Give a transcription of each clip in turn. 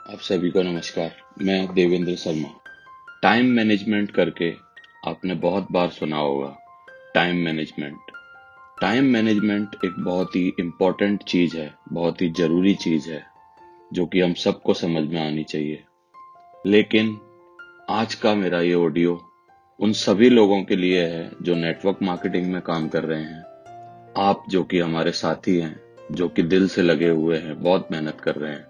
आप सभी को नमस्कार। मैं देवेंद्र शर्मा। टाइम मैनेजमेंट करके आपने बहुत बार सुना होगा। टाइम मैनेजमेंट टाइम मैनेजमेंट एक बहुत ही इम्पोर्टेंट चीज है, बहुत ही जरूरी चीज है, जो कि हम सबको समझ में आनी चाहिए। लेकिन आज का मेरा ये ऑडियो उन सभी लोगों के लिए है जो नेटवर्क मार्केटिंग में काम कर रहे हैं। आप जो कि हमारे साथी हैं, जो कि दिल से लगे हुए हैं, बहुत मेहनत कर रहे हैं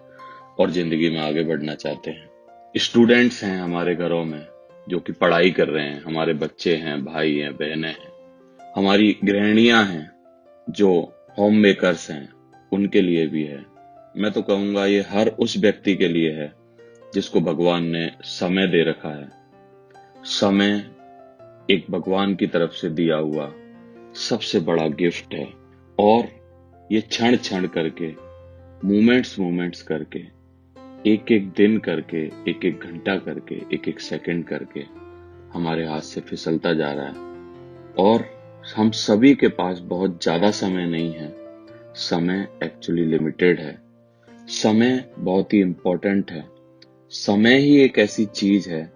और जिंदगी में आगे बढ़ना चाहते हैं। स्टूडेंट्स हैं हमारे घरों में जो कि पढ़ाई कर रहे हैं, हमारे बच्चे हैं, भाई हैं, बहनें हैं, हमारी गृहिणियां हैं जो होम मेकर्स हैं, उनके लिए भी है। मैं तो कहूंगा ये हर उस व्यक्ति के लिए है जिसको भगवान ने समय दे रखा है। समय एक भगवान की तरफ से दिया हुआ सबसे बड़ा गिफ्ट है और ये क्षण क्षण करके, मोमेंट्स मोमेंट्स करके, एक एक दिन करके, एक एक घंटा करके, एक एक सेकंड करके हमारे हाथ से फिसलता जा रहा है और हम सभी के पास बहुत ज्यादा समय नहीं है। समय एक्चुअली लिमिटेड है। समय बहुत ही इम्पोर्टेंट है। समय ही एक ऐसी चीज है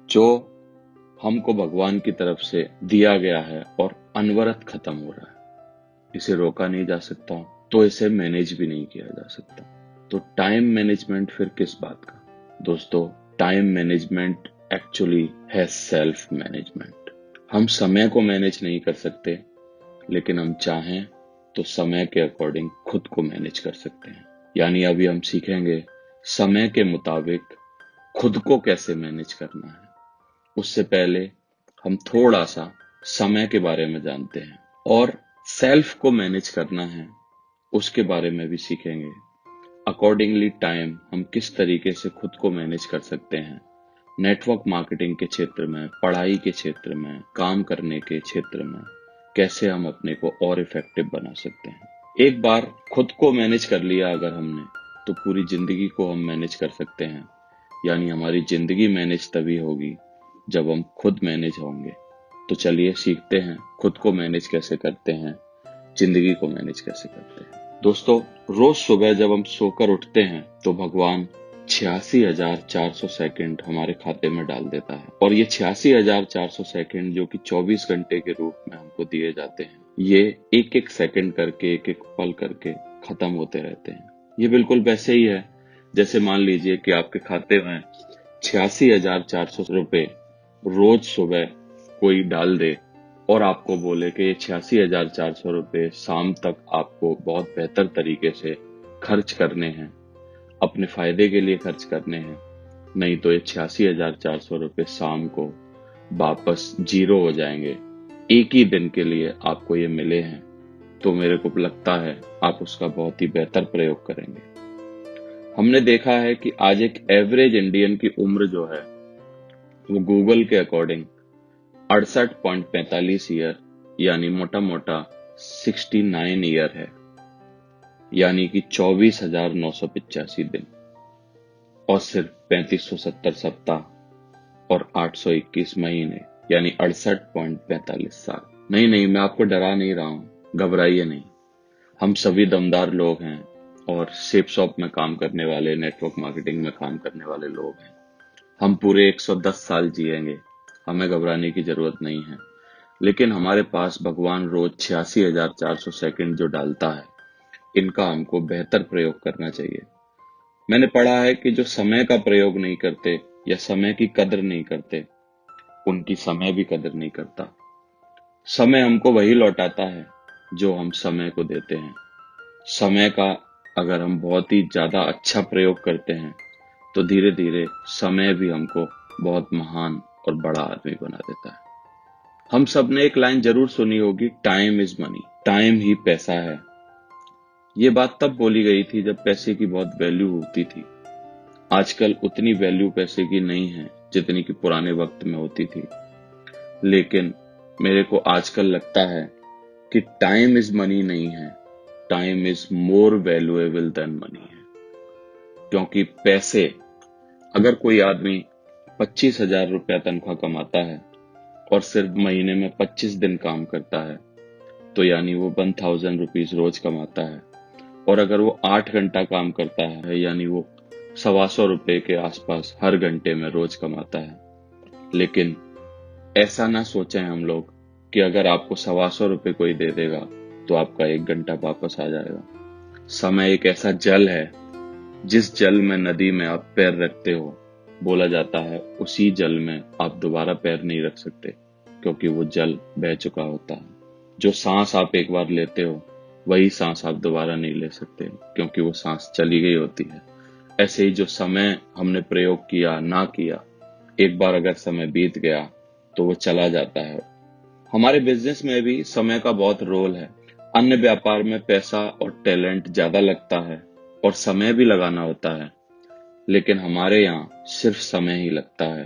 जो हमको भगवान की तरफ से दिया गया है और अनवरत खत्म हो रहा है। इसे रोका नहीं जा सकता, तो इसे मैनेज भी नहीं किया जा सकता। तो टाइम मैनेजमेंट फिर किस बात का? दोस्तों, टाइम मैनेजमेंट एक्चुअली है सेल्फ मैनेजमेंट। हम समय को मैनेज नहीं कर सकते, लेकिन हम चाहें तो समय के अकॉर्डिंग खुद को मैनेज कर सकते हैं। यानी अभी हम सीखेंगे समय के मुताबिक खुद को कैसे मैनेज करना है। उससे पहले हम थोड़ा सा समय के बारे में जानते हैं और सेल्फ को मैनेज करना है उसके बारे में भी सीखेंगे। अकॉर्डिंगली टाइम हम किस तरीके से खुद को मैनेज कर सकते हैं, नेटवर्क मार्केटिंग के क्षेत्र में, पढ़ाई के क्षेत्र में, काम करने के क्षेत्र में कैसे हम अपने को और इफेक्टिव बना सकते हैं। एक बार खुद को मैनेज कर लिया अगर हमने, तो पूरी जिंदगी को हम मैनेज कर सकते हैं। यानी हमारी जिंदगी मैनेज तभी होगी जब हम खुद मैनेज होंगे। तो चलिए सीखते हैं खुद को मैनेज कैसे करते हैं, जिंदगी को मैनेज कैसे करते हैं। दोस्तों, रोज सुबह जब हम सोकर उठते हैं तो भगवान 86,400 सेकंड हमारे खाते में डाल देता है और ये 86,400 सेकंड जो कि 24 घंटे के रूप में हमको दिए जाते हैं, ये एक एक सेकंड करके, एक एक पल करके खत्म होते रहते हैं। ये बिल्कुल वैसे ही है जैसे मान लीजिए कि आपके खाते में 86,400 रुपए रोज सुबह कोई डाल दे और आपको बोले कि ये 86,400 रुपए शाम तक आपको बहुत बेहतर तरीके से खर्च करने हैं, अपने फायदे के लिए खर्च करने हैं। नहीं तो ये 86,400 रुपए शाम को वापस जीरो हो जाएंगे। एक ही दिन के लिए आपको ये मिले हैं, तो मेरे को लगता है आप उसका बहुत ही बेहतर प्रयोग करेंगे। हमने देखा है कि आज एक एवरेज इंडियन की उम्र जो है वो गूगल के अकॉर्डिंग 68.45 ईयर, यानी मोटा मोटा 69 ईयर है। यानी कि 24,985 दिन और सिर्फ 3570 सप्ताह और 821 महीने, यानी 68.45 साल। नहीं नहीं, मैं आपको डरा नहीं रहा हूं, घबराइए नहीं। हम सभी दमदार लोग हैं और सेप शॉप में काम करने वाले, नेटवर्क मार्केटिंग में काम करने वाले लोग हैं। हम पूरे 110 साल जिएंगे, हमें घबराने की जरूरत नहीं है। लेकिन हमारे पास भगवान रोज 86,400 सेकंड जो डालता है, इनका हमको बेहतर प्रयोग करना चाहिए। मैंने पढ़ा है कि जो समय का प्रयोग नहीं करते या समय की कदर नहीं करते, उनकी समय भी कदर नहीं करता। समय हमको वही लौटाता है जो हम समय को देते हैं। समय का अगर हम बहुत ही ज्यादा अच्छा प्रयोग करते हैं, तो धीरे धीरे समय भी हमको बहुत महान और बड़ा आदमी बना देता है। हम सब ने एक लाइन जरूर सुनी होगी, टाइम इज मनी, टाइम ही पैसा है। ये बात तब बोली गई थी जब पैसे की बहुत वैल्यू होती थी। आजकल उतनी वैल्यू पैसे की नहीं है जितनी कि पुराने वक्त में होती थी। लेकिन मेरे को आजकल लगता है कि टाइम इज मनी नहीं है, time is more valuable then money है। क्योंकि पैसे, अगर कोई आदमी 25,000 रुपया तनख्वाह कमाता है और सिर्फ महीने में 25 दिन काम करता है, तो यानी वो 1,000 रुपीज रोज कमाता है। और अगर वो 8 घंटा काम करता है, यानी वो ₹125 के आसपास हर घंटे में रोज कमाता है। लेकिन ऐसा ना सोचें हम लोग कि अगर आपको ₹125 कोई दे देगा तो आपका 1 घंटा वापस आ जाएगा। समय एक ऐसा जल है, जिस जल में नदी में आप पैर रखते हो, बोला जाता है उसी जल में आप दोबारा पैर नहीं रख सकते, क्योंकि वो जल बह चुका होता है। जो सांस आप एक बार लेते हो, वही सांस आप दोबारा नहीं ले सकते, क्योंकि वो सांस चली गई होती है। ऐसे ही जो समय हमने प्रयोग किया ना किया, एक बार अगर समय बीत गया तो वो चला जाता है। हमारे बिजनेस में भी समय का बहुत रोल है। अन्य व्यापार में पैसा और टैलेंट ज्यादा लगता है और समय भी लगाना होता है, लेकिन हमारे यहाँ सिर्फ समय ही लगता है,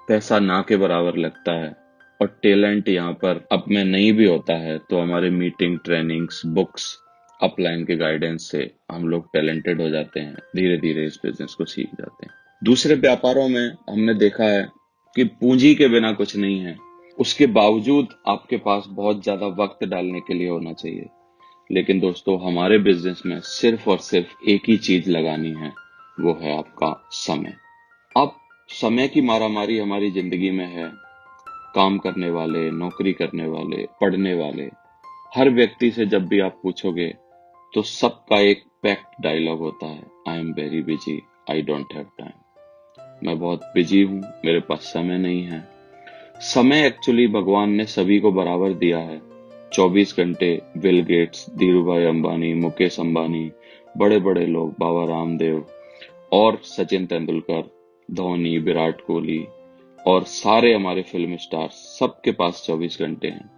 पैसा ना के बराबर लगता है। और टैलेंट यहाँ पर अब में नहीं भी होता है तो हमारे मीटिंग, ट्रेनिंग्स, बुक्स, अपलाइन के गाइडेंस से हम लोग टैलेंटेड हो जाते हैं, धीरे धीरे इस बिजनेस को सीख जाते हैं। दूसरे व्यापारों में हमने देखा है कि पूंजी के बिना कुछ नहीं है, उसके बावजूद आपके पास बहुत ज्यादा वक्त डालने के लिए होना चाहिए। लेकिन दोस्तों, हमारे बिजनेस में सिर्फ और सिर्फ एक ही चीज लगानी है, वो है आपका समय। अब समय की मारामारी हमारी जिंदगी में है। काम करने वाले, नौकरी करने वाले, पढ़ने वाले, हर व्यक्ति से जब भी आप पूछोगे तो सबका एक पैक्ट डायलॉग होता है, I am very busy, I don't have time. मैं बहुत बिजी हूँ, मेरे पास समय नहीं है। समय एक्चुअली भगवान ने सभी को बराबर दिया है। 24 घंटे बिल गेट्स, धीरूभाई अंबानी, मुकेश अंबानी, बड़े बड़े लोग, बाबा रामदेव और सचिन तेंदुलकर, धोनी, विराट कोहली और सारे हमारे फिल्म स्टार, सबके पास 24 घंटे हैं।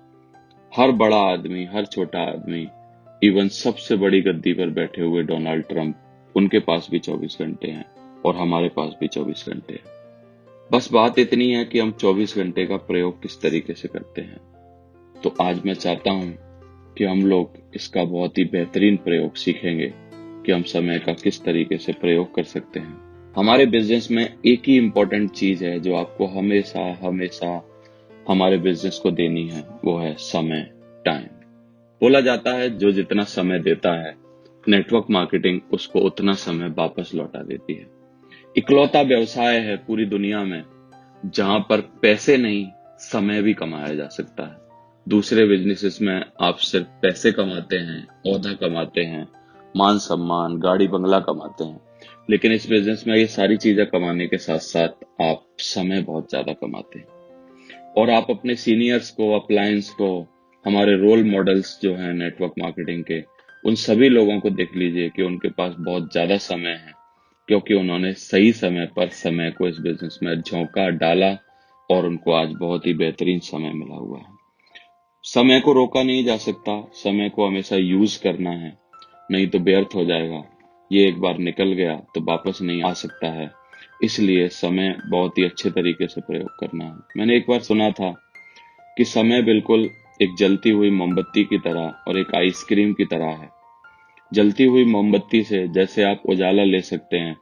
हर बड़ा आदमी, हर छोटा आदमी, इवन सबसे बड़ी गद्दी पर बैठे हुए डोनाल्ड ट्रंप, उनके पास भी 24 घंटे हैं और हमारे पास भी 24 घंटे हैं। बस बात इतनी है कि हम 24 घंटे का प्रयोग किस तरीके से करते हैं। तो आज मैं चाहता हूं कि हम लोग इसका बहुत ही बेहतरीन प्रयोग सीखेंगे कि हम समय का किस तरीके से प्रयोग कर सकते हैं। हमारे बिजनेस में एक ही इम्पोर्टेंट चीज है जो आपको हमेशा हमेशा हमारे बिजनेस को देनी है, वो है समय, टाइम। बोला जाता है जो जितना समय देता है, नेटवर्क मार्केटिंग उसको उतना समय वापस लौटा देती है। इकलौता व्यवसाय है पूरी दुनिया में जहां पर पैसे नहीं, समय भी कमाया जा सकता है। दूसरे बिजनेसेस में आप सिर्फ पैसे कमाते हैं, ओहदा कमाते हैं, मान सम्मान, गाड़ी बंगला कमाते हैं, लेकिन इस बिजनेस में ये सारी चीजें कमाने के साथ साथ आप समय बहुत ज्यादा कमाते हैं। और आप अपने सीनियर्स को, अपलायंस को, हमारे रोल मॉडल्स जो हैं नेटवर्क मार्केटिंग के, उन सभी लोगों को देख लीजिए कि उनके पास बहुत ज्यादा समय है, क्योंकि उन्होंने सही समय पर समय को इस बिजनेस में झोंका, डाला और उनको आज बहुत ही बेहतरीन समय मिला हुआ है। समय को रोका नहीं जा सकता, समय को हमेशा यूज करना है, नहीं तो व्यर्थ हो जाएगा। ये एक बार निकल गया तो वापस नहीं आ सकता है, इसलिए समय बहुत ही अच्छे तरीके से प्रयोग करना है। मैंने एक बार सुना था कि समय बिल्कुल एक जलती हुई मोमबत्ती की तरह और एक आइसक्रीम की तरह है। जलती हुई मोमबत्ती से जैसे आप उजाला ले सकते हैं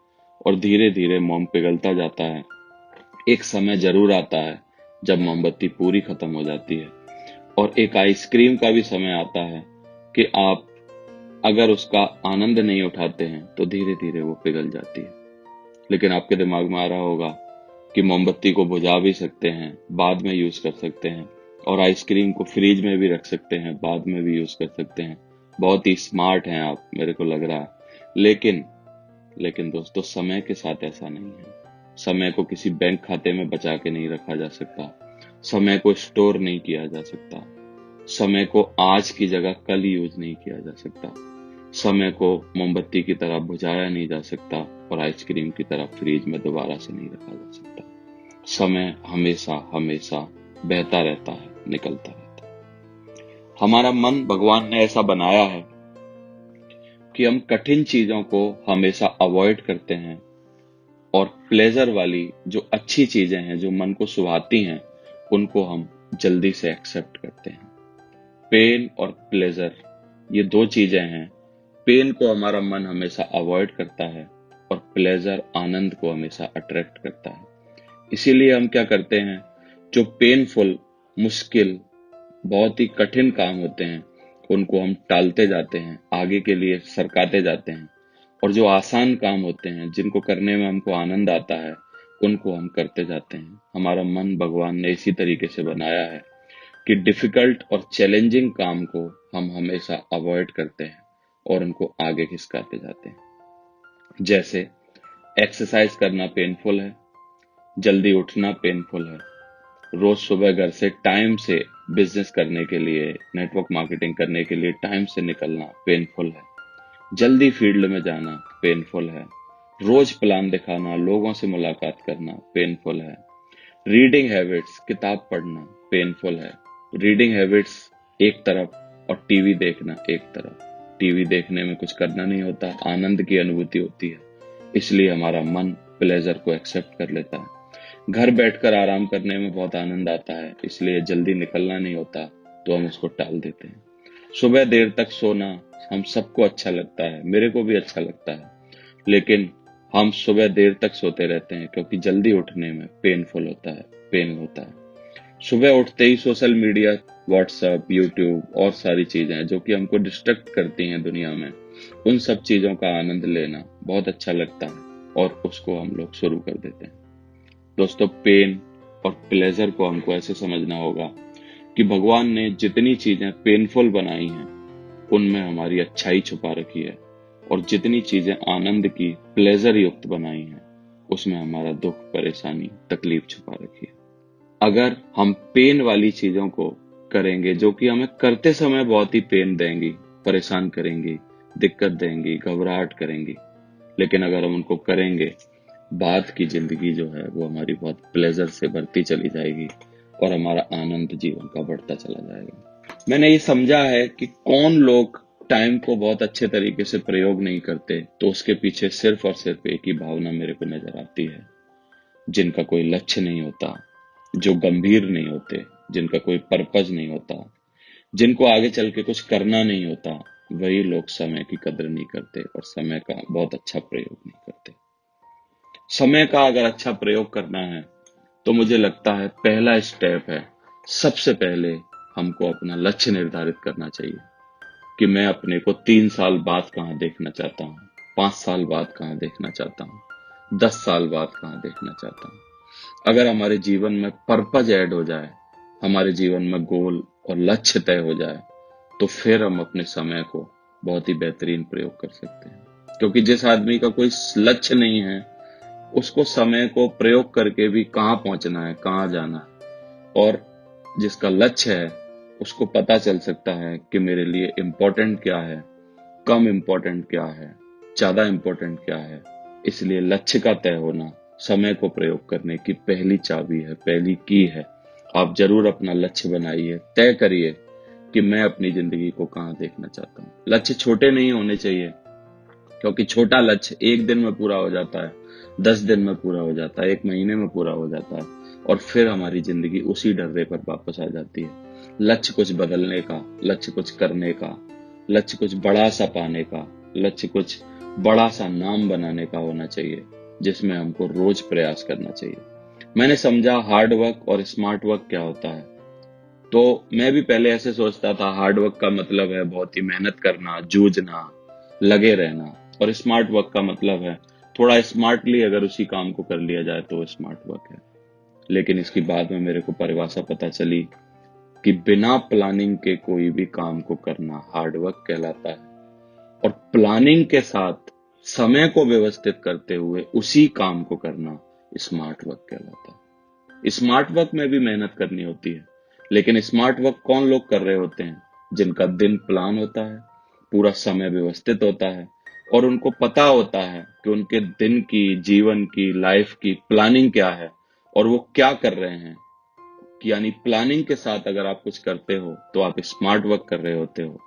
और धीरे धीरे मोम पिघलता जाता है, एक समय जरूर आता है जब मोमबत्ती पूरी खत्म हो जाती है। और एक आइसक्रीम का भी समय आता है कि आप अगर उसका आनंद नहीं उठाते हैं तो धीरे धीरे वो पिघल जाती है। लेकिन आपके दिमाग में आ रहा होगा कि मोमबत्ती को बुझा भी सकते हैं, बाद में यूज कर सकते हैं, और आइसक्रीम को फ्रिज में भी रख सकते हैं, बाद में भी यूज कर सकते हैं। बहुत ही स्मार्ट हैं आप, मेरे को लग रहा है। लेकिन दोस्तों, समय के साथ ऐसा नहीं है। समय को किसी बैंक खाते में बचा के नहीं रखा जा सकता, समय को स्टोर नहीं किया जा सकता, समय को आज की जगह कल यूज नहीं किया जा सकता, समय को मोमबत्ती की तरह बुझाया नहीं जा सकता और आइसक्रीम की तरह फ्रिज में दोबारा से नहीं रखा जा सकता। समय हमेशा हमेशा बहता रहता है, निकलता रहता है। हमारा मन भगवान ने ऐसा बनाया है कि हम कठिन चीजों को हमेशा अवॉइड करते हैं और प्लेजर वाली जो अच्छी चीजें हैं, जो मन को सुहाती हैं, उनको हम जल्दी से एक्सेप्ट करते हैं। पेन और प्लेजर, ये दो चीजें हैं। पेन को हमारा मन हमेशा अवॉइड करता है और प्लेजर, आनंद को हमेशा अट्रैक्ट करता है। इसीलिए हम क्या करते हैं, जो पेनफुल, मुश्किल, बहुत ही कठिन काम होते हैं, उनको हम टालते जाते हैं, आगे के लिए सरकाते जाते हैं, और जो आसान काम होते हैं, जिनको करने में हमको आनंद आता है, उनको हम करते जाते हैं। हमारा मन भगवान ने इसी तरीके से बनाया है कि डिफिकल्ट और चैलेंजिंग काम को हम हमेशा अवॉइड करते हैं और उनको आगे खिसकाते जाते हैं। जैसे एक्सरसाइज करना पेनफुल है, जल्दी उठना पेनफुल है, रोज सुबह घर से टाइम से बिजनेस करने के लिए, नेटवर्क मार्केटिंग करने के लिए टाइम से निकलना पेनफुल है, जल्दी फील्ड में जाना पेनफुल है, रोज प्लान दिखाना, लोगों से मुलाकात करना पेनफुल है, रीडिंग हैबिट्स, किताब पढ़ना पेनफुल है। रीडिंग हैबिट्स एक तरफ और टीवी देखना एक तरफ। टीवी देखने में कुछ करना नहीं होता, आनंद की अनुभूति होती है, इसलिए हमारा मन प्लेजर को एक्सेप्ट कर लेता है। घर बैठकर आराम करने में बहुत आनंद आता है, इसलिए जल्दी निकलना नहीं होता तो हम उसको टाल देते हैं। सुबह देर तक सोना हम सबको अच्छा लगता है, मेरे को भी अच्छा लगता है, लेकिन हम सुबह देर तक सोते रहते हैं क्योंकि जल्दी उठने में पेनफुल होता है, पेन होता है। सुबह उठते ही सोशल मीडिया, व्हाट्सएप, यूट्यूब और सारी चीजें जो कि हमको डिस्ट्रैक्ट करती हैं दुनिया में, उन सब चीजों का आनंद लेना बहुत अच्छा लगता है और उसको हम लोग शुरू कर देते हैं। दोस्तों, पेन और प्लेजर को हमको ऐसे समझना होगा कि भगवान ने जितनी चीजें पेनफुल बनाई हैं उनमें हमारी अच्छाई छुपा रखी है, और जितनी चीजें आनंद की, प्लेजर युक्त बनाई हैं उसमें हमारा दुख, परेशानी, तकलीफ छुपा रखी है। अगर हम पेन वाली चीजों को करेंगे जो कि हमें करते समय बहुत ही पेन देंगी, परेशान करेंगी, दिक्कत देंगी, घबराहट करेंगी, लेकिन अगर हम उनको करेंगे, बाद की जिंदगी जो है वो हमारी बहुत प्लेजर से भरती चली जाएगी और हमारा आनंद जीवन का बढ़ता चला जाएगा। मैंने ये समझा है कि कौन लोग टाइम को बहुत अच्छे तरीके से प्रयोग नहीं करते, तो उसके पीछे सिर्फ और सिर्फ एक ही भावना मेरे को नजर आती है, जिनका कोई लक्ष्य नहीं होता, जो गंभीर नहीं होते, जिनका कोई पर्पज नहीं होता, जिनको आगे चल के कुछ करना नहीं होता, वही लोग समय की कदर नहीं करते और समय का बहुत अच्छा प्रयोग नहीं करते। समय का अगर अच्छा प्रयोग करना है तो मुझे लगता है पहला स्टेप है, सबसे पहले हमको अपना लक्ष्य निर्धारित करना चाहिए कि मैं अपने को 3 साल बाद कहाँ देखना चाहता हूँ, 5 साल बाद कहाँ देखना चाहता हूँ, 10 साल बाद कहाँ देखना चाहता हूँ। अगर हमारे जीवन में पर्पज ऐड हो जाए, हमारे जीवन में गोल और लक्ष्य तय हो जाए, तो फिर हम अपने समय को बहुत ही बेहतरीन प्रयोग कर सकते हैं। क्योंकि जिस आदमी का कोई लक्ष्य नहीं है, उसको समय को प्रयोग करके भी कहाँ पहुंचना है, कहाँ जाना है, और जिसका लक्ष्य है उसको पता चल सकता है कि मेरे लिए इम्पोर्टेंट क्या है, कम इम्पोर्टेंट क्या है, ज्यादा इम्पोर्टेंट क्या है। इसलिए लक्ष्य का तय होना समय को प्रयोग करने की पहली चाबी है, पहली की है। आप जरूर अपना लक्ष्य बनाइए, तय करिए कि मैं अपनी जिंदगी को कहाँ देखना चाहता हूँ। लक्ष्य छोटे नहीं होने चाहिए, क्योंकि छोटा लक्ष्य 1 दिन में पूरा हो जाता है, 10 दिन में पूरा हो जाता है, 1 महीने में पूरा हो जाता है, और फिर हमारी जिंदगी उसी डर्रे पर वापस आ जाती है। लक्ष्य कुछ बदलने का, लक्ष्य कुछ करने का, लक्ष्य कुछ बड़ा सा पाने का, लक्ष्य कुछ बड़ा सा नाम बनाने का होना चाहिए, जिसमें हमको रोज प्रयास करना चाहिए। मैंने समझा हार्ड वर्क और स्मार्ट वर्क क्या होता है। तो मैं भी पहले ऐसे सोचता था, हार्ड वर्क का मतलब है बहुत ही मेहनत करना, जूझना, लगे रहना, और स्मार्ट वर्क का मतलब है थोड़ा स्मार्टली अगर उसी काम को कर लिया जाए तो स्मार्ट वर्क है। लेकिन इसकी बाद में मेरे को परिभाषा पता चली कि बिना प्लानिंग के कोई भी काम को करना हार्ड वर्क कहलाता है, और प्लानिंग के साथ समय को व्यवस्थित करते हुए उसी काम को करना स्मार्ट वर्क कहलाता है। स्मार्ट वर्क में भी मेहनत करनी होती है, लेकिन स्मार्ट वर्क कौन लोग कर रहे होते हैं? जिनका दिन प्लान होता है, पूरा समय व्यवस्थित होता है, और उनको पता होता है कि उनके दिन की, जीवन की, लाइफ की प्लानिंग क्या है और वो क्या कर रहे हैं। यानी प्लानिंग के साथ अगर आप कुछ करते हो तो आप स्मार्ट वर्क कर रहे होते हो,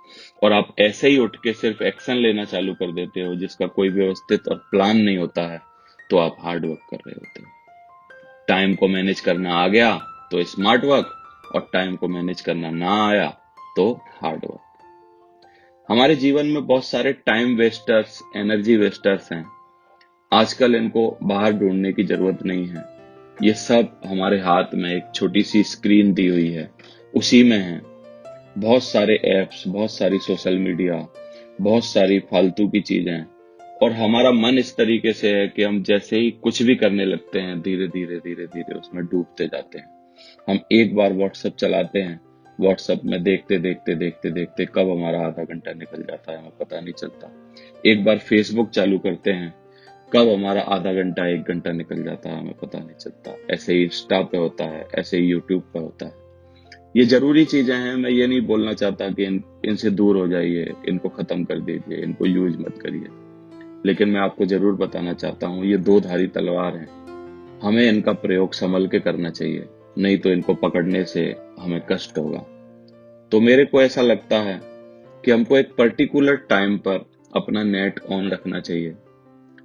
और आप ऐसे ही उठ के सिर्फ एक्शन लेना चालू कर देते हो जिसका कोई व्यवस्थित और प्लान नहीं होता है, तो आप हार्ड वर्क कर रहे होते हो। टाइम को मैनेज करना आ गया तो स्मार्ट वर्क, और टाइम को मैनेज करना ना आया तो हार्ड वर्क। हमारे जीवन में बहुत सारे टाइम वेस्टर्स, एनर्जी वेस्टर्स हैं। आजकल इनको बाहर ढूंढने की जरूरत नहीं है, ये सब हमारे हाथ में एक छोटी सी स्क्रीन दी हुई है, उसी में है। बहुत सारे ऐप्स, बहुत सारी सोशल मीडिया, बहुत सारी फालतू की चीजें, और हमारा मन इस तरीके से है कि हम जैसे ही कुछ भी करने लगते हैं धीरे धीरे धीरे धीरे उसमें डूबते जाते हैं। हम एक बार व्हाट्सएप चलाते हैं, व्हाट्सएप में देखते देखते देखते देखते कब हमारा आधा घंटा निकल जाता है हमें पता नहीं चलता। एक बार फेसबुक चालू करते हैं, कब हमारा आधा घंटा 1 घंटा निकल जाता है हमें पता नहीं चलता। ऐसे ही इंस्टा पे होता है, ऐसे ही यूट्यूब पे होता है। ये जरूरी चीजें हैं, मैं ये नहीं बोलना चाहता कि इनसे दूर हो जाइए, इनको खत्म कर दीजिए, इनको यूज मत करिए। लेकिन मैं आपको जरूर बताना चाहता हूँ, ये दो धारी तलवार है, हमें इनका प्रयोग संभल के करना चाहिए, नहीं तो इनको पकड़ने से हमें कष्ट होगा। तो मेरे को ऐसा लगता है कि हमको एक पर्टिकुलर टाइम पर अपना नेट ऑन रखना चाहिए।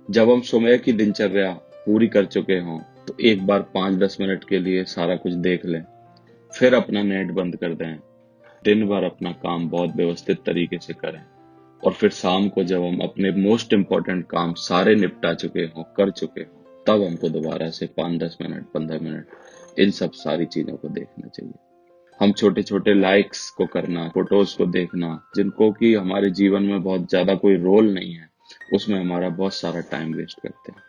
जब हम सुबह की दिनचर्या पूरी कर चुके हों तो एक बार 5-10 मिनट के लिए सारा कुछ देख लें, फिर अपना नेट बंद कर दें। दिन भर अपना काम बहुत व्यवस्थित तरीके से करें और फिर शाम को जब हम अपने मोस्ट इम्पोर्टेंट काम सारे निपटा चुके हों, कर चुके हों, तब हमको दोबारा से 5-10 मिनट 15 मिनट इन सब सारी चीजों को देखना चाहिए। हम छोटे छोटे लाइक्स को करना, फोटोज को देखना, जिनको कि हमारे जीवन में बहुत ज्यादा कोई रोल नहीं है, उसमें हमारा बहुत सारा टाइम वेस्ट करते हैं।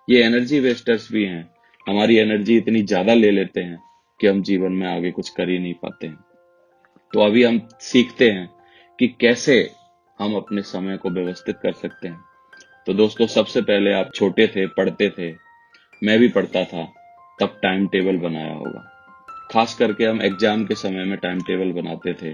ये एनर्जी वेस्टर्स भी हैं, हमारी एनर्जी इतनी ज्यादा ले लेते हैं कि हम जीवन में आगे कुछ कर ही नहीं पाते हैं। तो अभी हम सीखते हैं कि कैसे हम अपने समय को व्यवस्थित कर सकते हैं। तो दोस्तों, सबसे पहले आप छोटे थे, पढ़ते थे, मैं भी पढ़ता था, तब टाइम टेबल बनाया होगा। खास करके हम एग्जाम के समय में टाइम टेबल बनाते थे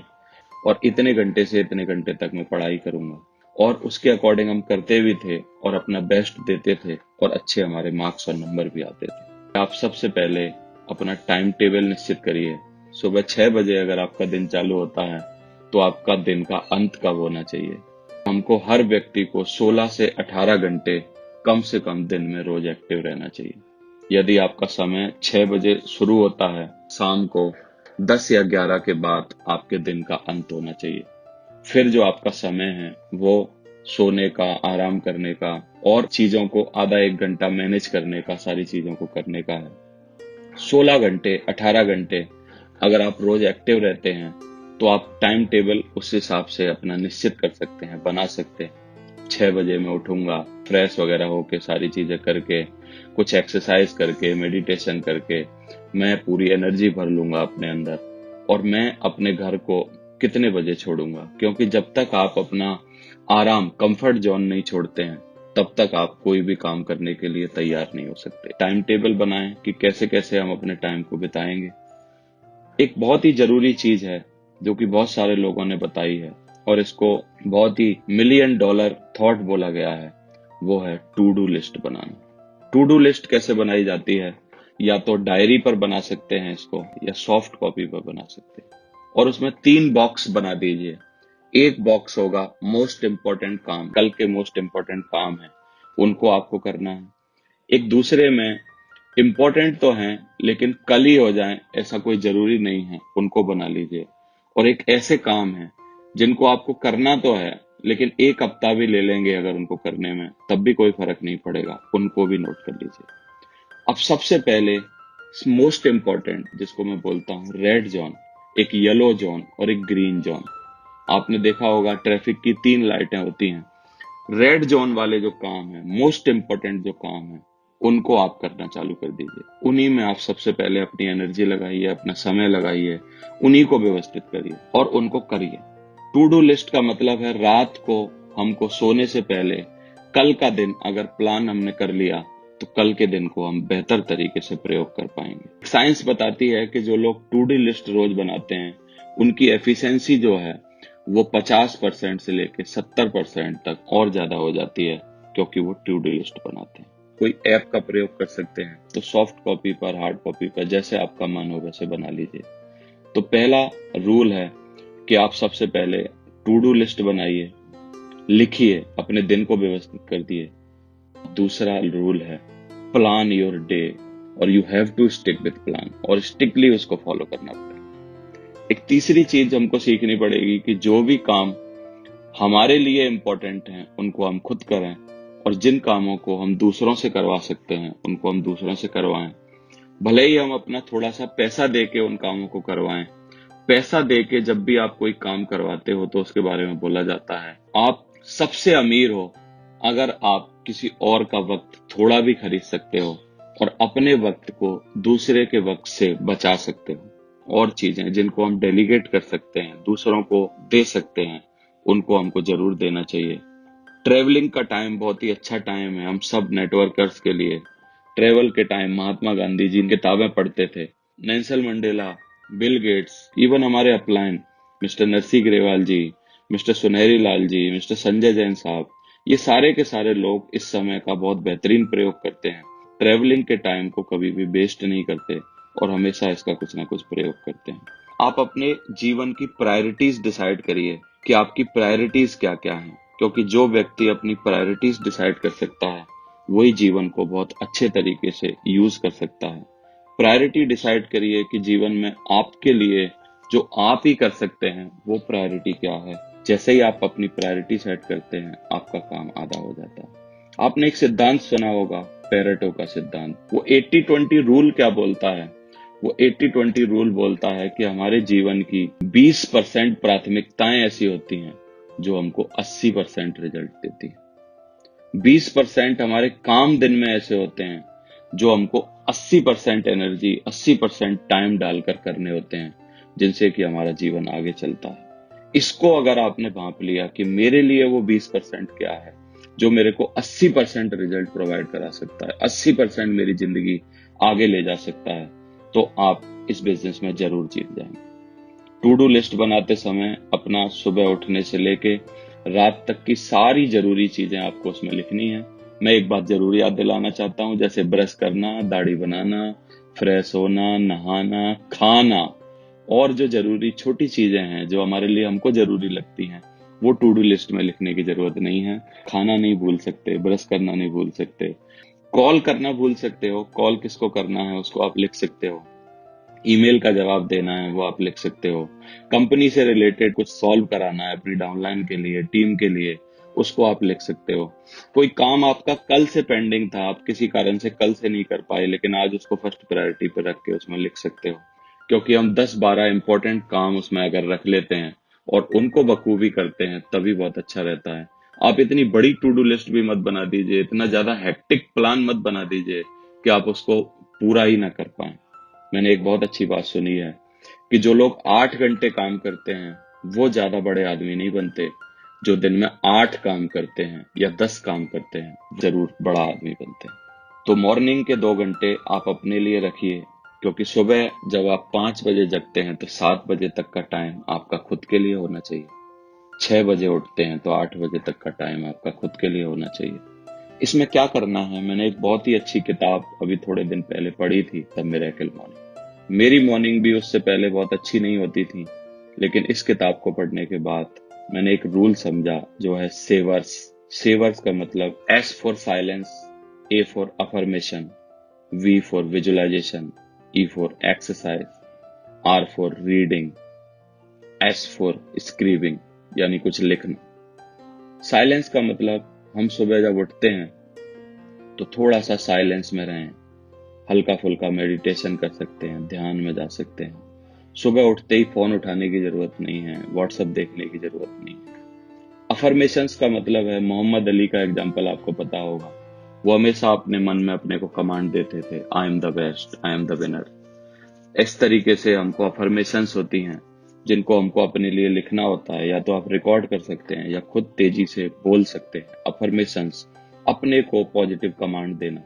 और इतने घंटे से इतने घंटे तक मैं पढ़ाई करूंगा, और उसके अकॉर्डिंग हम करते भी थे और अपना बेस्ट देते थे और अच्छे हमारे मार्क्स और नंबर भी आते थे। आप सबसे पहले अपना टाइम टेबल निश्चित करिए। सुबह 6 बजे अगर आपका दिन चालू होता है तो आपका दिन का अंत कब होना चाहिए। हमको हर व्यक्ति को 16 से 18 घंटे कम से कम दिन में रोज एक्टिव रहना चाहिए। यदि आपका समय 6 बजे शुरू होता है, शाम को 10 या 11 के बाद आपके दिन का अंत होना चाहिए। फिर जो आपका समय है वो सोने का, आराम करने का और चीजों को आधा 1 घंटा मैनेज करने का, सारी चीजों को करने का है। 16 घंटे 18 घंटे अगर आप रोज एक्टिव रहते हैं तो आप टाइम टेबल उस हिसाब से अपना निश्चित कर सकते हैं, बना सकते हैं। 6 बजे मैं उठूंगा, फ्रेश वगैरह होके, सारी चीजें करके, कुछ एक्सरसाइज करके, मेडिटेशन करके मैं पूरी एनर्जी भर लूंगा अपने अंदर, और मैं अपने घर को कितने बजे छोड़ूंगा। क्योंकि जब तक आप अपना आराम, कंफर्ट जोन नहीं छोड़ते हैं, तब तक आप कोई भी काम करने के लिए तैयार नहीं हो सकते। टाइम टेबल बनाएं कि कैसे कैसे हम अपने टाइम को बिताएंगे। एक बहुत ही जरूरी चीज है जो कि बहुत सारे लोगों ने बताई है और इसको बहुत ही $1,000,000 थॉट बोला गया है, वो है टू डू लिस्ट बनाना। टू डू लिस्ट कैसे बनाई जाती है? या तो डायरी पर बना सकते हैं इसको, या सॉफ्ट कॉपी पर बना सकते हैं, और उसमें 3 बॉक्स बना दीजिए। एक बॉक्स होगा मोस्ट इम्पोर्टेंट काम, कल के मोस्ट इम्पोर्टेंट काम है, उनको आपको करना है। एक दूसरे में इम्पोर्टेंट तो हैं लेकिन कल ही हो जाएं ऐसा कोई जरूरी नहीं है, उनको बना लीजिए। और एक ऐसे काम है जिनको आपको करना तो है लेकिन 1 हफ्ता भी ले लेंगे अगर उनको करने में, तब भी कोई फर्क नहीं पड़ेगा, उनको भी नोट कर लीजिए। अब सबसे पहले मोस्ट इम्पोर्टेंट, जिसको मैं बोलता हूँ रेड जोन, एक येलो जोन और एक ग्रीन जोन। आपने देखा होगा ट्रैफिक की 3 लाइटें होती हैं। रेड जोन वाले जो काम है, मोस्ट इम्पोर्टेंट जो काम है, उनको आप करना चालू कर दीजिए। उन्हीं में आप सबसे पहले अपनी एनर्जी लगाइए, अपना समय लगाइए, उन्हीं को व्यवस्थित करिए और उनको करिए। टू डू लिस्ट का मतलब है रात को हमको सोने से पहले कल का दिन अगर प्लान हमने कर लिया तो कल के दिन को हम बेहतर तरीके से प्रयोग कर पाएंगे। साइंस बताती है कि जो लोग टू डू लिस्ट रोज बनाते हैं उनकी एफिशिएंसी जो है वो 50% से लेकर 70% तक और ज्यादा हो जाती है, क्योंकि वो टू डू लिस्ट बनाते हैं। कोई ऐप का प्रयोग कर सकते हैं तो सॉफ्ट कॉपी पर, हार्ड कॉपी पर, जैसे आपका मन हो वैसे बना लीजिए। तो पहला रूल है कि आप सबसे पहले टू डू लिस्ट बनाइए, लिखिए, अपने दिन को व्यवस्थित कर दिए। दूसरा रूल है प्लान योर डे, और you have to stick with plan, और स्ट्रिक्टली उसको फॉलो करना पड़ेगा। एक तीसरी चीज हमको सीखनी पड़ेगी कि जो भी काम हमारे लिए इम्पोर्टेंट हैं उनको हम खुद करें, और जिन कामों को हम दूसरों से करवा सकते हैं उनको हम दूसरों से करवाएं। भले ही हम अपना थोड़ा सा पैसा दे के उन कामों को करवाएं। पैसा दे के जब भी आप कोई काम करवाते हो तो उसके बारे में बोला जाता है आप सबसे अमीर हो अगर आप किसी और का वक्त थोड़ा भी खरीद सकते हो और अपने वक्त को दूसरे के वक्त से बचा सकते हो, और चीजें जिनको हम डेलीगेट कर सकते हैं, दूसरों को दे सकते हैं, उनको हमको जरूर देना चाहिए। ट्रेवलिंग का टाइम बहुत ही अच्छा टाइम है हम सब नेटवर्कर्स के लिए। ट्रेवल के टाइम महात्मा गांधी जी किताबें पढ़ते थे, Nelson Mandela, Bill Gates, even हमारे अपलाइन मिस्टर नरसी ग्रेवाल जी, मिस्टर सुनहरी लाल जी, मिस्टर संजय जैन साहब, ये सारे के सारे लोग इस समय का बहुत बेहतरीन प्रयोग करते हैं। ट्रेवलिंग के टाइम को कभी भी वेस्ट नहीं करते और हमेशा इसका कुछ ना कुछ प्रयोग करते हैं। आप अपने जीवन की प्रायोरिटीज डिसाइड करिए कि आपकी प्रायोरिटीज क्या क्या हैं, क्योंकि जो व्यक्ति अपनी प्रायोरिटीज डिसाइड कर सकता है वही जीवन को बहुत अच्छे तरीके से यूज कर सकता है। प्रायोरिटी डिसाइड करिए कि जीवन में आपके लिए जो आप ही कर सकते हैं वो प्रायोरिटी क्या है। जैसे ही आप अपनी प्रायोरिटी सेट करते हैं आपका काम आधा हो जाता है। आपने एक सिद्धांत सुना होगा, पेरेटो का सिद्धांत। वो 80-20 रूल क्या बोलता है? वो 80-20 रूल बोलता है कि हमारे जीवन की 20% प्राथमिकताएं ऐसी होती हैं जो हमको 80% रिजल्ट देती है। 20% हमारे काम दिन में ऐसे होते हैं जो हमको 80% एनर्जी, 80% टाइम डालकर करने होते हैं, जिनसे कि हमारा जीवन आगे चलता है। इसको अगर आपने भांप लिया कि मेरे लिए वो 20% क्या है जो मेरे को 80% रिजल्ट प्रोवाइड करा सकता है, 80% मेरी जिंदगी आगे ले जा सकता है, तो आप इस बिजनेस में जरूर जीत जाएंगे। टू डू लिस्ट बनाते समय अपना सुबह उठने से लेके रात तक की सारी जरूरी चीजें आपको उसमें लिखनी है। मैं एक बात जरूर याद दिलाना चाहता हूं, जैसे ब्रश करना, दाढ़ी बनाना, फ्रेश होना, नहाना, खाना, और जो जरूरी छोटी चीजें हैं जो हमारे लिए हमको जरूरी लगती हैं, वो टू डू लिस्ट में लिखने की जरूरत नहीं है। खाना नहीं भूल सकते, ब्रश करना नहीं भूल सकते, कॉल करना भूल सकते हो, कॉल किसको करना है उसको आप लिख सकते हो, ईमेल का जवाब देना है वो आप लिख सकते हो, कंपनी से रिलेटेड कुछ सॉल्व कराना है अपनी डाउनलाइन के लिए, टीम के लिए, उसको आप लिख सकते हो। कोई काम आपका कल से पेंडिंग था, आप किसी कारण से कल से नहीं कर पाए, लेकिन आज उसको फर्स्ट प्रायोरिटी पर रख के उसमें लिख सकते हो, क्योंकि हम 10-12 इंपॉर्टेंट काम उसमें अगर रख लेते हैं और उनको बखूबी करते हैं तभी बहुत अच्छा रहता है। आप इतनी बड़ी टू डू लिस्ट भी मत बना दीजिए, इतना ज्यादा हेक्टिक प्लान मत बना दीजिए कि आप उसको पूरा ही ना कर पाए। मैंने एक बहुत अच्छी बात सुनी है कि जो लोग 8 घंटे काम करते हैं वो ज्यादा बड़े आदमी नहीं बनते, जो दिन में 8 काम करते हैं या 10 काम करते हैं जरूर बड़ा आदमी बनते हैं। तो मॉर्निंग के 2 घंटे आप अपने लिए रखिए, क्योंकि सुबह जब आप 5 बजे जगते हैं तो 7 बजे तक का टाइम आपका खुद के लिए होना चाहिए। 6 बजे उठते हैं तो 8 बजे तक का टाइम आपका खुद के लिए होना चाहिए। इसमें क्या करना है, मैंने एक बहुत ही अच्छी किताब अभी थोड़े दिन पहले पढ़ी थी, द मिरेकल मॉर्निंग। मेरी मॉर्निंग भी उससे पहले बहुत अच्छी नहीं होती थी, लेकिन इस किताब को पढ़ने के बाद मैंने एक रूल समझा जो है सेवर्स। सेवर्स का मतलब S for silence, A for affirmation, V for visualisation, E for exercise, R for reading, S for scribing यानी कुछ लिखना। साइलेंस का मतलब हम सुबह जब उठते हैं तो थोड़ा सा साइलेंस में रहें, हल्का फुल्का मेडिटेशन कर सकते हैं, ध्यान में जा सकते हैं। सुबह उठते ही फोन उठाने की जरूरत नहीं है, व्हाट्सएप देखने की जरूरत नहीं है। अफर्मेशंस का मतलब है, मोहम्मद अली का एग्जाम्पल आपको पता होगा, वो हमेशा अपने मन में अपने को कमांड देते थे, I am the best, I am the winner. इस तरीके से हमको अफर्मेशंस होती हैं जिनको हमको अपने लिए लिखना होता है, या तो आप रिकॉर्ड कर सकते हैं या खुद तेजी से बोल सकते हैं। अफर्मेशंस अपने को पॉजिटिव कमांड देना।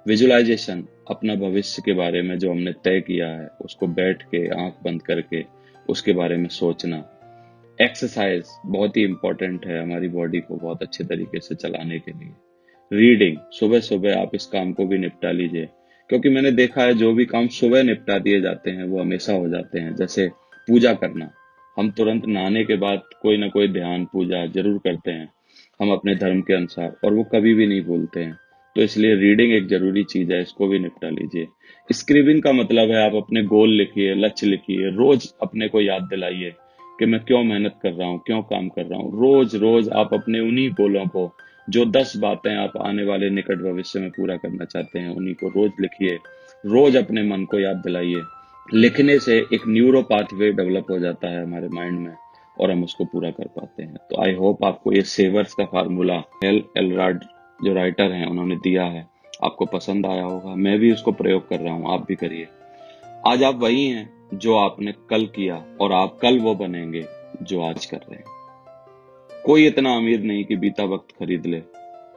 विजुअलाइजेशन अपना भविष्य के बारे में जो हमने तय किया है उसको बैठ के आंख बंद करके उसके बारे में सोचना। एक्सरसाइज बहुत ही इंपॉर्टेंट है हमारी बॉडी को बहुत अच्छे तरीके से चलाने के लिए। रीडिंग, सुबह सुबह आप इस काम को भी निपटा लीजिए, क्योंकि मैंने देखा है जो भी काम सुबह निपटा दिए जाते हैं वो हमेशा हो जाते हैं। जैसे पूजा करना, हम तुरंत नहाने के बाद कोई ना कोई ध्यान पूजा जरूर करते हैं हम अपने धर्म के अनुसार, और वो कभी भी नहीं भूलते हैं। तो इसलिए रीडिंग एक जरूरी चीज है, इसको भी निपटा लीजिए। स्क्रिबिंग का मतलब है आप अपने गोल लिखिए, लक्ष्य लिखिए, रोज अपने को याद दिलाइए कि मैं क्यों मेहनत कर रहा हूँ, क्यों काम कर रहा हूँ। रोज रोज आप अपने उन्हीं गोलों को, जो 10 बातें आप आने वाले निकट भविष्य में पूरा करना चाहते हैं, उन्हीं को रोज लिखिए, रोज अपने मन को याद दिलाइए। लिखने से एक न्यूरो पाथवे डेवलप हो जाता है हमारे माइंड में, और हम उसको पूरा कर पाते हैं। तो आई होप आपको ये सेवर्स का फार्मूला हेल एलराड जो राइटर हैं उन्होंने दिया है, आपको पसंद आया होगा। मैं भी उसको प्रयोग कर रहा हूँ, आप भी करिए। आज आप वही हैं जो आपने कल किया, और आप कल वो बनेंगे जो आज कर रहे हैं। कोई इतना अमीर नहीं कि बीता वक्त खरीद ले,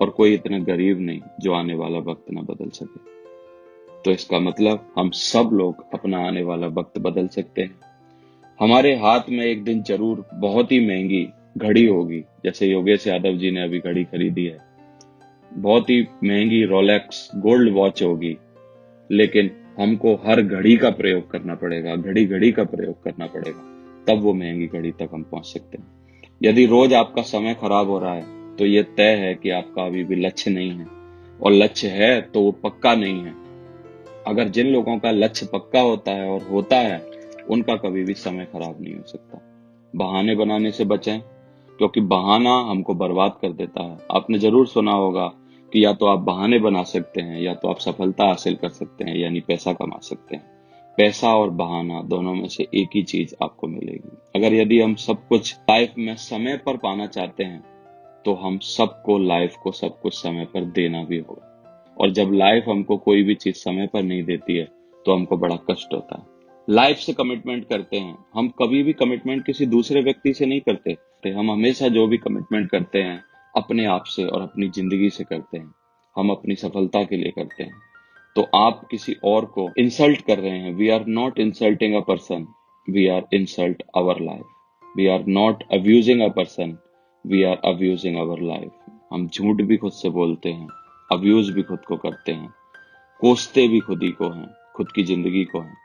और कोई इतना गरीब नहीं जो आने वाला वक्त ना बदल सके। तो इसका मतलब हम सब लोग अपना आने वाला वक्त बदल सकते हैं। हमारे हाथ में एक दिन जरूर बहुत ही महंगी घड़ी होगी, जैसे योगेश यादव जी ने अभी घड़ी खरीदी है, बहुत ही महंगी रोलेक्स गोल्ड वॉच होगी, लेकिन हमको हर घड़ी का प्रयोग करना पड़ेगा, घड़ी घड़ी का प्रयोग करना पड़ेगा, तब वो महंगी घड़ी तक हम पहुंच सकते हैं। यदि रोज आपका समय खराब हो रहा है तो ये तय है कि आपका अभी भी लक्ष्य नहीं है, और लक्ष्य है तो वो पक्का नहीं है। अगर जिन लोगों का लक्ष्य पक्का होता है और होता है, उनका कभी भी समय खराब नहीं हो सकता। बहाने बनाने से बचें, क्योंकि बहाना हमको बर्बाद कर देता है। आपने जरूर सुना होगा कि या तो आप बहाने बना सकते हैं या तो आप सफलता हासिल कर सकते हैं, यानी पैसा कमा सकते हैं। पैसा और बहाना दोनों में से एक ही चीज आपको मिलेगी। अगर यदि हम सब कुछ लाइफ में समय पर पाना चाहते हैं, तो हम सबको लाइफ को सब कुछ समय पर देना भी होगा। और जब लाइफ हमको कोई भी चीज समय पर नहीं देती है, तो हमको बड़ा कष्ट होता है। लाइफ से कमिटमेंट करते हैं, हम कभी भी कमिटमेंट किसी दूसरे व्यक्ति से नहीं करते। हम हमेशा जो भी कमिटमेंट करते हैं अपने आप से और अपनी जिंदगी से करते हैं, हम अपनी सफलता के लिए करते हैं। तो आप किसी और को इंसल्ट कर रहे हैं। We are not insulting a person, we are insult our life. We are not abusing a person, we are abusing our life. हम झूठ भी खुद से बोलते हैं, अब्यूज भी खुद को करते हैं, कोसते भी खुद ही को हैं, खुद की जिंदगी को हैं।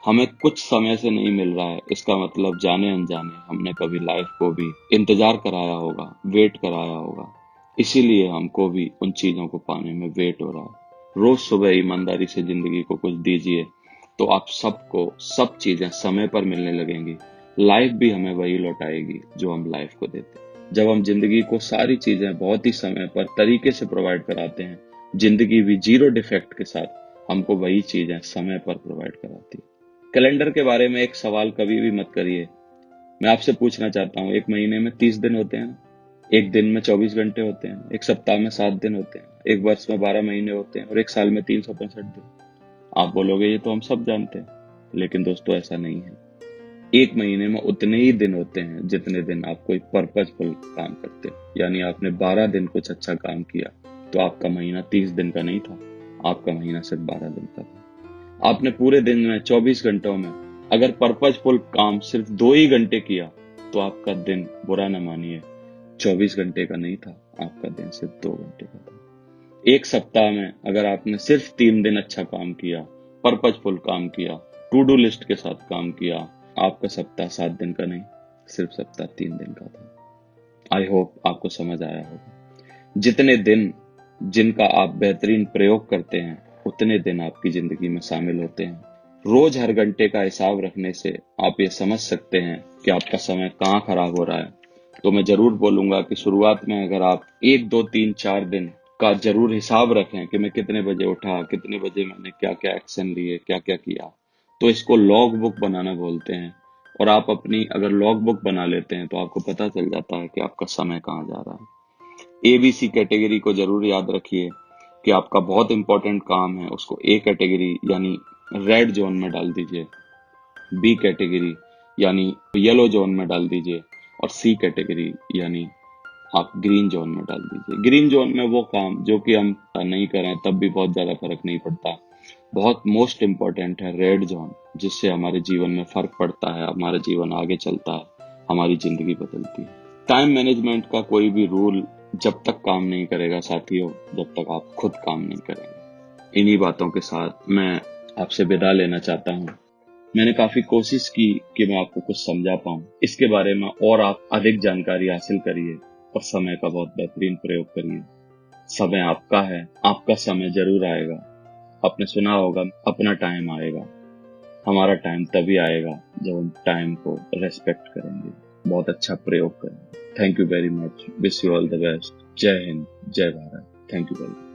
हमें कुछ समय से नहीं मिल रहा है, इसका मतलब जाने अनजाने हमने कभी लाइफ को भी इंतजार कराया होगा, वेट कराया होगा। इसीलिए हमको भी उन चीजों को पाने में वेट हो रहा है। रोज सुबह ईमानदारी से जिंदगी को कुछ दीजिए, तो आप सबको सब चीजें समय पर मिलने लगेंगी। लाइफ भी हमें वही लौटाएगी जो हम लाइफ को देते हैं। जब हम जिंदगी को सारी चीजें बहुत ही समय पर तरीके से प्रोवाइड कराते हैं, जिंदगी भी जीरो डिफेक्ट के साथ हमको वही चीजें समय पर प्रोवाइड कराती है। कैलेंडर के बारे में एक सवाल कभी भी मत करिए। मैं आपसे पूछना चाहता हूँ, एक महीने में 30 दिन होते हैं, एक दिन में 24 घंटे होते हैं, एक सप्ताह में 7 दिन होते हैं, एक वर्ष में 12 महीने होते हैं, और एक साल में 365 दिन। आप बोलोगे ये तो हम सब जानते हैं, लेकिन दोस्तों ऐसा नहीं है। एक महीने में उतने ही दिन होते हैं जितने दिन आप कोई पर्पजफुल काम करते हो। यानी आपने 12 दिन कुछ अच्छा काम किया, तो आपका महीना 30 दिन का नहीं था, आपका महीना सिर्फ 12 दिन का था। आपने पूरे दिन में 24 घंटों में अगर पर्पजफुल काम सिर्फ 2 ही घंटे किया, तो आपका दिन, बुरा न मानिए, 24 घंटे का नहीं था, आपका दिन सिर्फ 2 घंटे का था। एक सप्ताह में अगर आपने सिर्फ 3 दिन अच्छा काम किया, पर्पजफुल काम किया, टू डू लिस्ट के साथ काम किया, आपका सप्ताह 7 दिन का नहीं, सिर्फ सप्ताह 3 दिन का था। आई होप आपको समझ आया होगा। जितने दिन जिनका आप बेहतरीन प्रयोग करते हैं, उतने दिन आपकी जिंदगी में शामिल होते हैं। रोज हर घंटे का हिसाब रखने से आप ये समझ सकते हैं कि आपका समय कहाँ खराब हो रहा है। तो मैं जरूर बोलूंगा कि शुरुआत में अगर आप 1, 2, 3, 4 दिन का जरूर हिसाब रखें कि मैं कितने बजे उठा, कितने बजे मैंने क्या क्या एक्शन लिए, क्या क्या किया, तो इसको लॉग बुक बनाना बोलते हैं। और आप अपनी अगर लॉग बुक बना लेते हैं, तो आपको पता चल जाता है कि आपका समय कहाँ जा रहा है। ABC कैटेगरी को जरूर याद रखिए कि आपका बहुत इंपॉर्टेंट काम है, उसको A कैटेगरी यानी रेड जोन में डाल दीजिए, B कैटेगरी यानी येलो जोन में डाल दीजिए, और C कैटेगरी यानी आप ग्रीन जोन में डाल दीजिए। ग्रीन जोन में वो काम जो कि हम नहीं करें तब भी बहुत ज्यादा फर्क नहीं पड़ता। बहुत मोस्ट इम्पोर्टेंट है रेड जोन, जिससे हमारे जीवन में फर्क पड़ता है, हमारा जीवन आगे चलता है, हमारी जिंदगी बदलती है। टाइम मैनेजमेंट का कोई भी रूल जब तक काम नहीं करेगा साथियों, जब तक आप खुद काम नहीं करेंगे। इन्हीं बातों के साथ मैं आपसे विदा लेना चाहता हूँ। मैंने काफी कोशिश की कि मैं आपको कुछ समझा पाऊं इसके बारे में, और आप अधिक जानकारी हासिल करिए और समय का बहुत बेहतरीन प्रयोग करिए। समय आपका है, आपका समय जरूर आएगा। आपने सुना होगा, अपना टाइम आएगा। हमारा टाइम तभी आएगा जब हम टाइम को रेस्पेक्ट करेंगे, बहुत अच्छा प्रयोग करेंगे। Thank you very much. Wish you all the best. जय हिंद, जय Bharat. Thank you very much.